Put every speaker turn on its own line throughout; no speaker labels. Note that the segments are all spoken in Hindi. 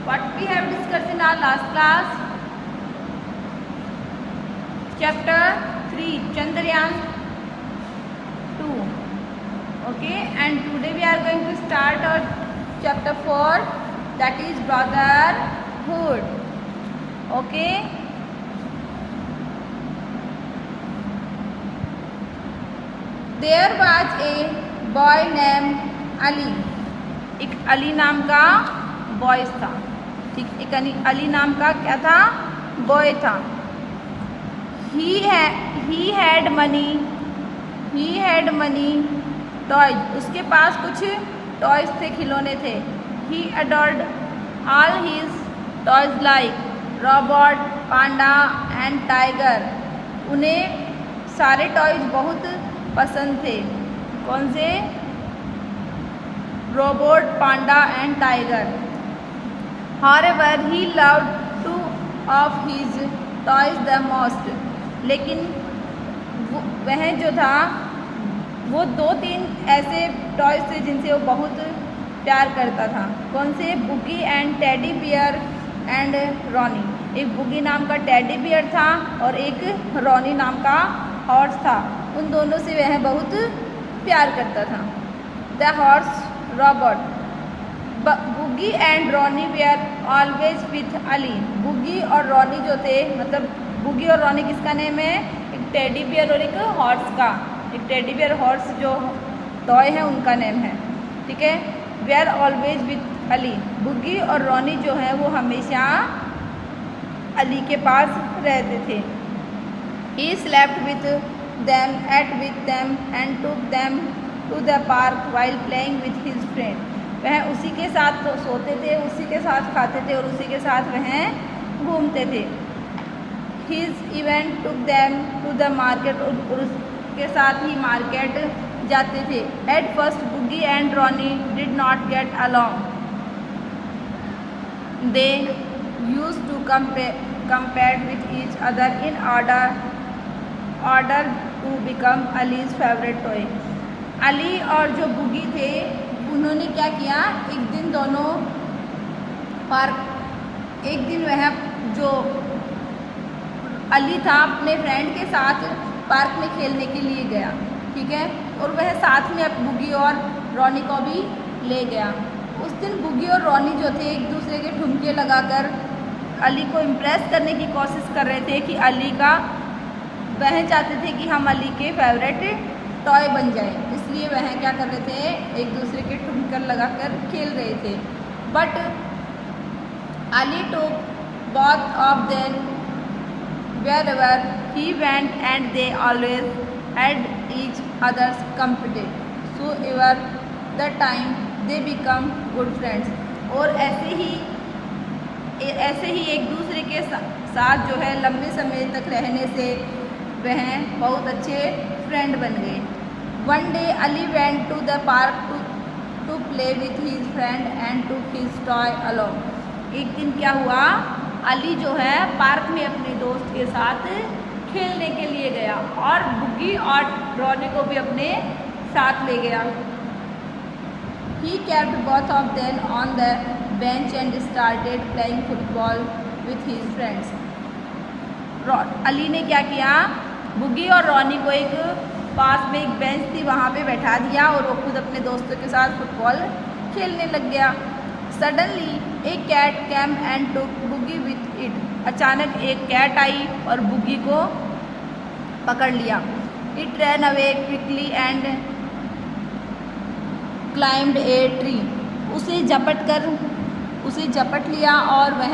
What we have discussed in our last class? Chapter 3, Chandrayaan 2. Okay, and today we are going to start our chapter 4, that is brotherhood. Okay. There was a boy named Ali. एक अली नाम का बॉय था, ठीक, एक अली नाम का क्या था, बॉय था. ही हैड मनी टॉयज, उसके पास कुछ टॉयज थे, खिलौने थे. He adored all his toys like robot, panda and tiger. उन्हें सारे टॉयज बहुत पसंद थे. कौन से? Robot, panda and tiger. However, he loved two of his toys the most. लेकिन वह जो था वो 2-3 ऐसे टॉयज थे जिनसे वो बहुत प्यार करता था. कौन से? Boogie and teddy bear and Ronnie. एक बुगी नाम का टेडी बियर था और एक रॉनी नाम का हॉर्स था. उन दोनों से वह बहुत प्यार करता था. The horse robot. Boogie and Ronnie were always with Ali. Boogie और रॉनी जो थे, मतलब बुगी और रॉनी किसका नेम है? एक टेडी बियर और एक हॉर्स का. एक टेडी बियर हॉर्स जो टॉय है उनका नेम है, ठीक है. Were always with Ali. Boogie और रॉनी जो है वो हमेशा अली के पास रहते थे. He slept with them, ate with them and took them to the park while playing with his friend. वह उसी के साथ तो सोते थे, उसी के साथ खाते थे और उसी के साथ वह घूमते थे. His event took them to the market, और उसके साथ ही मार्केट जाते थे. At first Boogie and Ronnie did not get along. They use to compete with each other in order to become Ali's favourite toy. Ali और जो बुगी थे उन्होंने क्या किया, एक दिन दोनों पार्क, एक दिन वह जो अली था अपने फ्रेंड के साथ पार्क में खेलने के लिए गया, ठीक है. और वह साथ में बुगी और रॉनी को भी ले गया. उस दिन बुगी और रॉनी जो थे एक दूसरे के ठुमके लगाकर अली को इम्प्रेस करने की कोशिश कर रहे थे कि अली का, वह चाहते थे कि हम अली के फेवरेट टॉय बन जाए. इसलिए वह क्या कर रहे थे, एक दूसरे के ठुमकर लगाकर खेल रहे थे. But Ali took both of them wherever he went and they always had each others competed. So ever the time they become good friends. और ऐसे ही एक दूसरे के साथ जो है लंबे समय तक रहने से वह बहुत अच्छे फ्रेंड बन गए. One day Ali went to the park to play with his friend and took his toy along. एक दिन क्या हुआ, अली जो है पार्क में अपने दोस्त के साथ खेलने के लिए गया और बुगी और रॉनी को भी अपने साथ ले गया. ही kept both of them on the bench and started playing football with his friends. Ali ने क्या किया, बुगी और रॉनी को एक पास में एक बेंच थी वहाँ पे बैठा दिया और वो खुद अपने दोस्तों के साथ फुटबॉल खेलने लग गया. सडनली एक cat came and took Boogie with it. अचानक एक कैट आई और बुगी को पकड़ लिया. It ran away quickly and climbed a tree. उसे झपट लिया और वह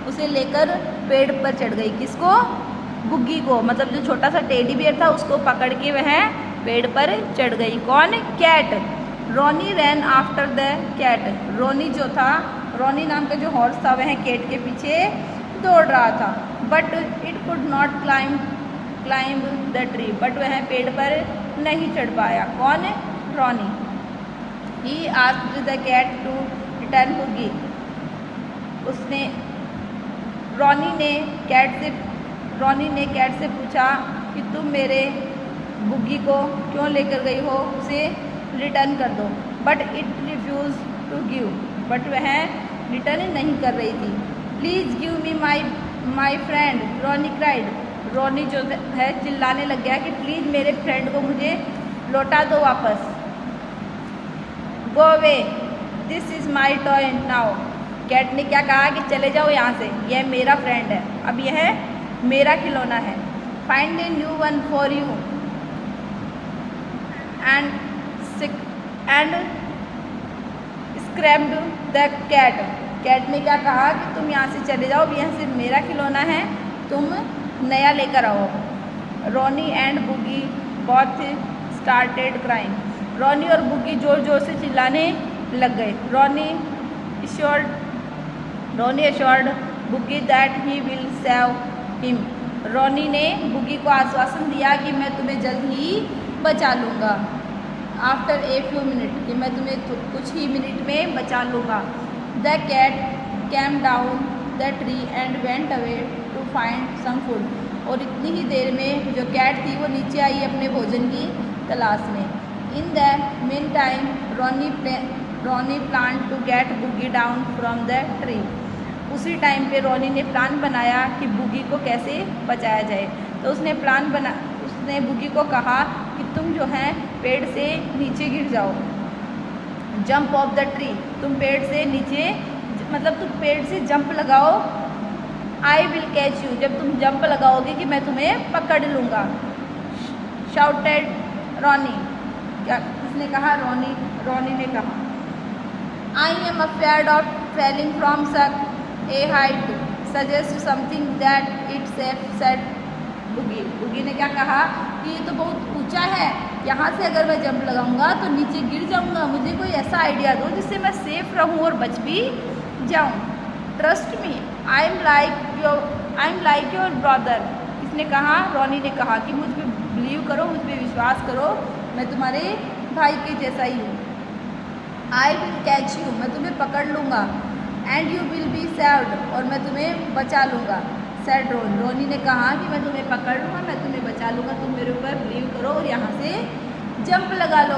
उसे लेकर पेड़ पर चढ़ गई. किसको? बुग्गी को. मतलब जो छोटा सा टेडी बियर था उसको पकड़ के वह पेड़ पर चढ़ गई. कौन? Cat. Ronnie ran after the cat. Ronnie जो था, रॉनी नाम का जो हॉर्स था वह कैट के पीछे दौड़ रहा था. But it could not climb the tree. But वह पेड़ पर नहीं चढ़ पाया. कौन? Ronnie. He asked the cat to return Boogie. Ronnie ने कैट से पूछा कि तुम मेरे बुग्गी को क्यों लेकर गई हो, उसे रिटर्न कर दो. But it refuse to give. But वह रिटर्न नहीं कर रही थी। Please give me my friend, Ronnie cried. Ronnie जो है चिल्लाने लग गया कि प्लीज़ मेरे फ्रेंड को मुझे लौटा दो वापस। Go away, this is my toy now. Cat ने क्या कहा कि चले जाओ यहाँ से, यह मेरा फ्रेंड है, अब यह मेरा खिलौना है। Find a new one for you and scrammed the cat. Cat ने क्या कहा कि तुम यहाँ से चले जाओ, यह सिर्फ मेरा खिलौना है, तुम नया लेकर आओ। Ronnie and बुगी both started crying. Ronnie और बुगी जोर जोर से चिल्लाने लग गए। Ronnie assured बुगी that he will save him. Ronnie ने बुगी को आश्वासन दिया कि मैं तुम्हें जल्द ही बचा लूँगा। आफ्टर ए फ्यू मिनट, कि मैं तुम्हें कुछ ही मिनट में बचा लूँगा। The cat came down the tree and went away to find some food. और इतनी ही देर में जो कैट थी वो नीचे आई अपने भोजन की तलाश में। In the meantime Ronnie plan to get Boogie down from the tree. उसी टाइम पे रॉनी ने प्लान बनाया कि बुगी को कैसे बचाया जाए। तो उसने बुगी को कहा कि तुम जो है पेड़ से नीचे गिर जाओ, जंप ऑफ द ट्री। तुम पेड़ से नीचे, मतलब तुम पेड़ से जंप लगाओ। आई विल कैच यू, जब तुम जंप लगाओगे कि मैं तुम्हें पकड़ लूँगा। शाउटेड रॉनी, क्या किसने कहा? रॉनी ने कहा। I am afraid of falling from such a height suggest something that it safe, said Boogie. Boogie ने क्या कहा कि ये तो बहुत ऊंचा है, यहाँ से अगर मैं जंप लगाऊंगा तो नीचे गिर जाऊंगा, मुझे कोई ऐसा आइडिया दो जिससे मैं सेफ रहूं और बच भी जाऊं। Trust me, I am like your brother. इसने कहा, रॉनी ने कहा कि मुझ पे बिलीव करो, मुझ पे विश्वास करो, मैं तुम्हारे भाई के जैसा ही हूँ। आई विल कैच यू, मैं तुम्हें पकड़ लूँगा। And you will be saved, और मैं तुम्हें बचा लूँगा। सेड रॉनी ने कहा कि मैं तुम्हें पकड़ लूँगा, मैं तुम्हें बचा लूँगा, तुम मेरे ऊपर बिलीव करो और यहाँ से जंप लगा लो।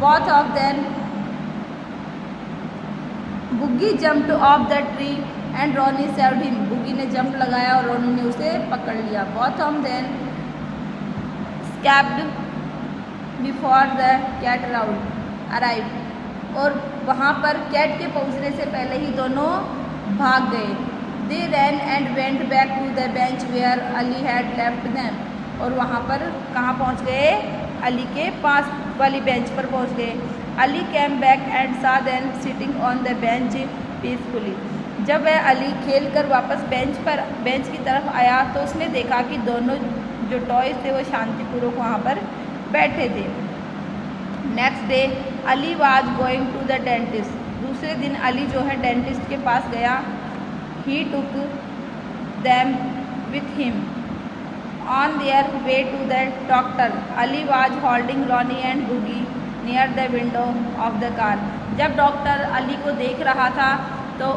Both of them Boogie jumped off the tree and Ronnie saved him. Boogie ने जंप लगाया और रॉनी ने उसे पकड़ लिया। Both of them escaped before the cat arrived. और वहाँ पर कैट के पहुँचने से पहले ही दोनों भाग गए। They ran and went back to the bench where Ali had left them. और वहाँ पर कहाँ पहुँच गए? अली के पास वाली बेंच पर पहुँच गए। Ali came back and saw them sitting on the bench peacefully. जब वह अली खेल कर वापस बेंच की तरफ आया तो उसने देखा कि दोनों जो टॉयज थे वो शांतिपूर्वक वहाँ पर बैठे थे। Next day Ali was going to the dentist. दूसरे दिन अली जो है डेंटिस्ट के पास गया। He took them with him on their way to the doctor. Ali was holding Ronnie and Boogie near the window of the car. जब डॉक्टर अली को देख रहा था तो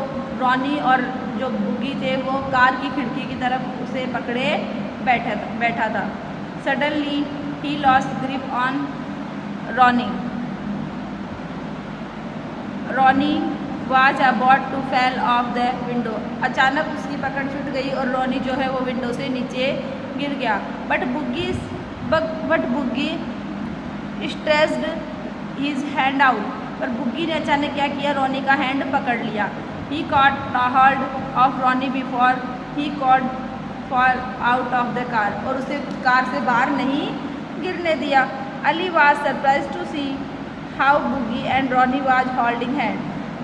रॉनी और जो बुगी थे वो कार की खिड़की की तरफ उसे पकड़े बैठा था। Suddenly he lost grip on Ronnie was about to fell off the window. अचानक उसकी पकड़ छूट गई और रॉनी जो है वो विंडो से नीचे गिर गया। But बुगी stressed his hand out. पर बुगी ने अचानक क्या किया? रॉनी का हैंड पकड़ लिया। He caught hold of Ronnie before he caught fall out of the car. और उसे कार से बाहर नहीं गिरने दिया। Ali was surprise to see how Boogie and Ronnie was holding hand.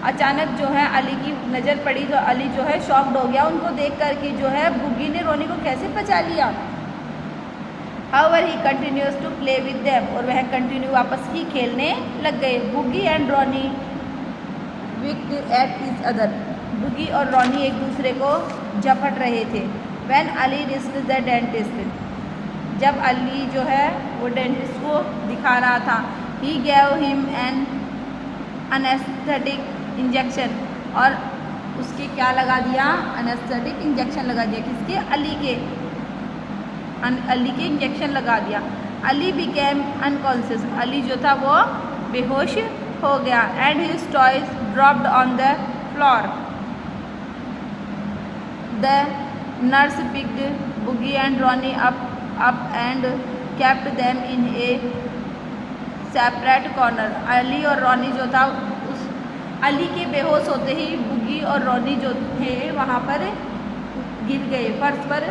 अचानक जो है अली की नज़र पड़ी तो अली जो है शॉक्ड हो गया उनको देख कर कि जो है बुगी ने रॉनी को कैसे बचा लिया। However he continues to play with them. और वह कंटिन्यू वापस ही खेलने लग गए। Boogie and Ronnie winked at each other. बुगी और रॉनी एक दूसरे को झपट रहे थे। When Ali reached the dentist. जब अली जो है वो डेंटिस्ट को दिखा रहा था। He gave him an anaesthetic injection. और उसके क्या लगा दिया? एनेस्थेटिक इंजेक्शन लगा दिया। किसके? अली के इंजेक्शन लगा दिया। Ali became unconscious. अली जो था वो बेहोश हो गया and his toys dropped on the floor. The nurse picked बुगी and Ronnie up and kept them in A separate corner. Ali और रॉनी जो था उस अली के बेहोश होते ही बुगी और रॉनी जो थे वहाँ पर गिर गए, फर्श पर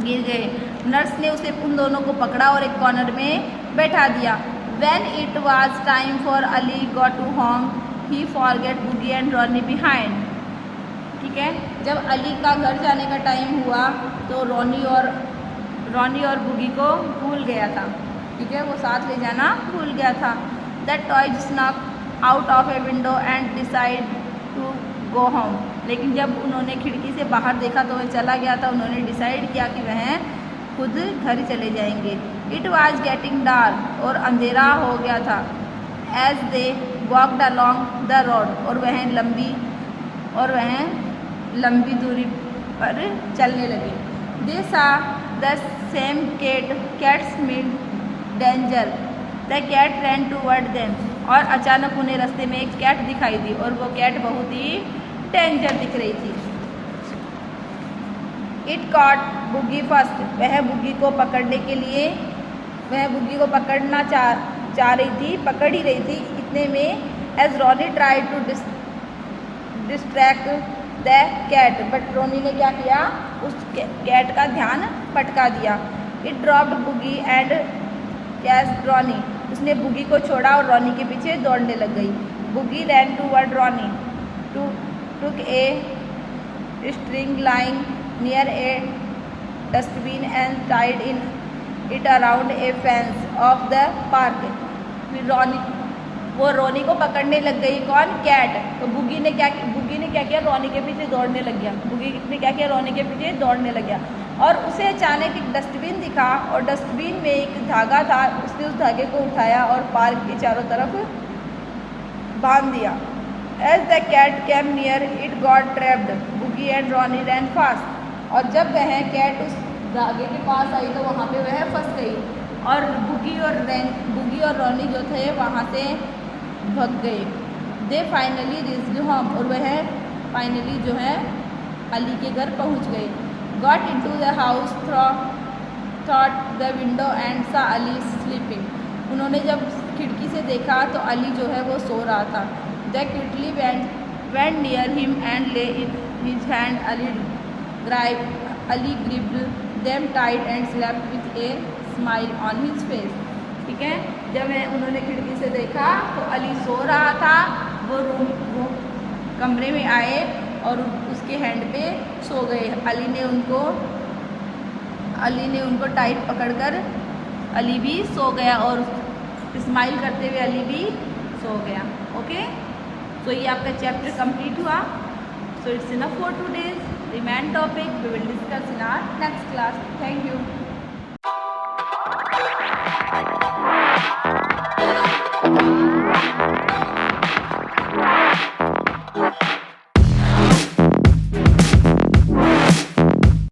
गिर गए। नर्स ने उसे उन दोनों को पकड़ा और एक कॉर्नर में बैठा दिया। When it was time for Ali got to home, he forget Boogie and Ronnie behind. ठीक है, जब अली का घर जाने का टाइम हुआ तो रॉनी और बुगी को भूल गया था। ठीक है, वो साथ ले जाना भूल गया था। That toy snuck out of a window and decide to go home. लेकिन जब उन्होंने खिड़की से बाहर देखा तो वह चला गया था। उन्होंने डिसाइड किया कि वह खुद घर चले जाएंगे। इट वॉज गेटिंग डार्क और अंधेरा हो गया था। As they walked along the road और वह लंबी दूरी पर चलने लगे। They saw the same cats meet danger. The cat ran toward them और अचानक उन्हें रास्ते में एक कैट दिखाई दी और वो कैट बहुत ही डेंजर दिख रही थी। It caught बुगी first. वह बुगी को पकड़ना चाह रही थी, पकड़ ही रही थी। इतने में as Ronnie try to distract the cat, but Ronnie ने क्या किया, उस कैट का ध्यान भटका दिया। It dropped Boogie and catch Ronnie. उसने बुगी को छोड़ा और रॉनी के पीछे दौड़ने लग गई। Boogie ran toward Ronnie took a string lying near a dustbin and tied it around a fence of the park. फिर रॉनी को पकड़ने लग गई। कौन? कैट। तो बुगी ने क्या किया, रॉनी के पीछे दौड़ने लग गया। बुगी ने क्या किया, रॉनी के पीछे दौड़ने लग गया और उसे अचानक एक डस्टबिन दिखा और डस्टबिन में एक धागा था। उसने उस धागे को उठाया और पार्क के चारों तरफ बांध दिया। As the cat came near, it got trapped. Boogie and Ronnie ran fast. और जब वह कैट उस धागे के पास आई तो वहाँ पे वह फंस गई और बुगी और रॉनी जो थे वहाँ से भाग गए। दे फाइनली रीच्ड होम और वह फाइनली जो है अली के घर पहुँच गए। Got into the house throat the window and सा अली स्लीपिंग। उन्होंने जब खिड़की से देखा तो अली जो है वो सो रहा था। They quickly went near him and lay in his hand. Ali gripped them tight and slept with a smile on his face. ठीक है, जब उन्होंने खिड़की से देखा तो अली सो रहा था। वो कमरे में आए और उसके हैंड पे सो गए। अली ने उनको टाइट पकड़कर अली भी सो गया और स्माइल करते हुए अली भी सो गया। ओके, तो ये आपका चैप्टर कंप्लीट हुआ। So it's enough for today's. Remain topic we will discuss in our next class. Thank you.